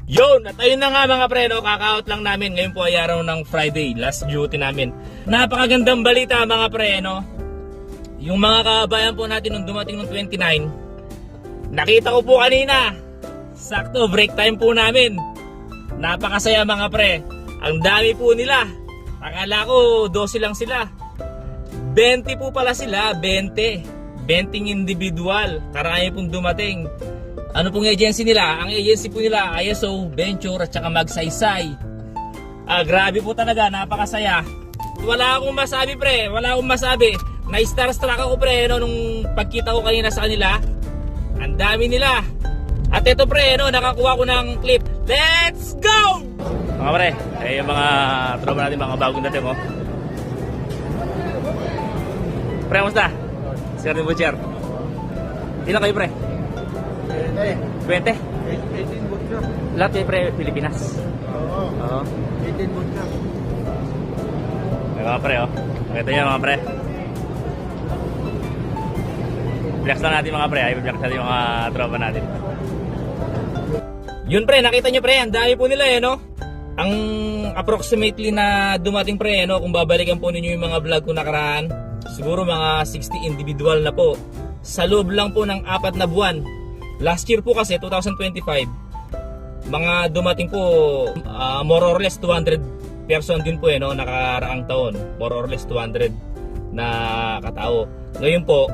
Yun, at ayun na nga mga pre, no, kaka-out lang namin. Ngayon po ay araw ng Friday, last duty namin. Napakagandang balita mga pre, no. Yung mga kabayan po natin nung dumating ng 29, nakita ko po kanina. Sakto, break time po namin. Napakasaya mga pre. Ang dami po nila. Akala ko 12 lang sila. 20 po pala sila, 20 individual. Karami pong dumating. Ano pong agency nila? Ang agency po nila, ISO, Venture at saka Magsaysay. Grabe po talaga, napakasaya. Wala akong masabi pre, wala akong masabi. Na-starstruck ako pre, no, nung pagkita ko kanina sa kanila. Ang dami nila. At ito pre, no, nakakuha ko ng clip. Let's go! Mga pre, yung mga tropa natin, mga bagong dating, oh. Pre, kamusta? Sir ni Butcher. Ilan kayo pre? 20? 18 butcher. Lahat kayo pre, Pilipinas. Oo. 18 butcher. Ay mga pre, oh. Ito yan mga pre. Relax lang natin mga pre, ay relax natin yung mga tropa natin. Yun pre, nakita nyo pre, ang dami po nila eh, no? Ang approximately na dumating pre, no? Kung babalikan po ninyo yung mga vlog ko nakaraan, siguro mga 60 individual na po. Sa loob lang po ng 4 na buwan. Last year po kasi, 2025, mga dumating po, more or less 200 person din po eh, no? Nakaraang taon, more or less 200 na katao. Ngayon po,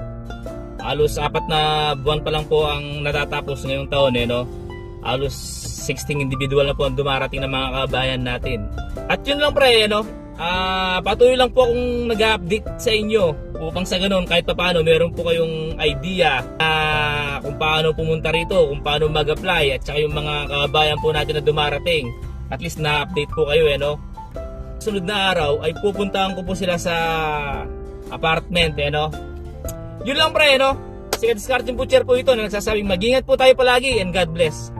halos 4 na buwan pa lang po ang natatapos ngayong taon eh, no? Halos 16 individual na po ang dumarating ng mga kabayan natin. At yun lang pre, no? Patuloy lang po akong nag-update sa inyo upang sa ganun kahit paano meron po kayong idea kung paano pumunta rito, kung paano mag-apply at saka yung mga kabayan po natin na dumarating. At least na-update po kayo eh, no? Sunod na araw ay pupuntahan ko po sila sa apartment eh, no? Yun lang pre, no? Si Discarding Butcher po ito na nagsasabing mag-ingat po tayo palagi and God bless.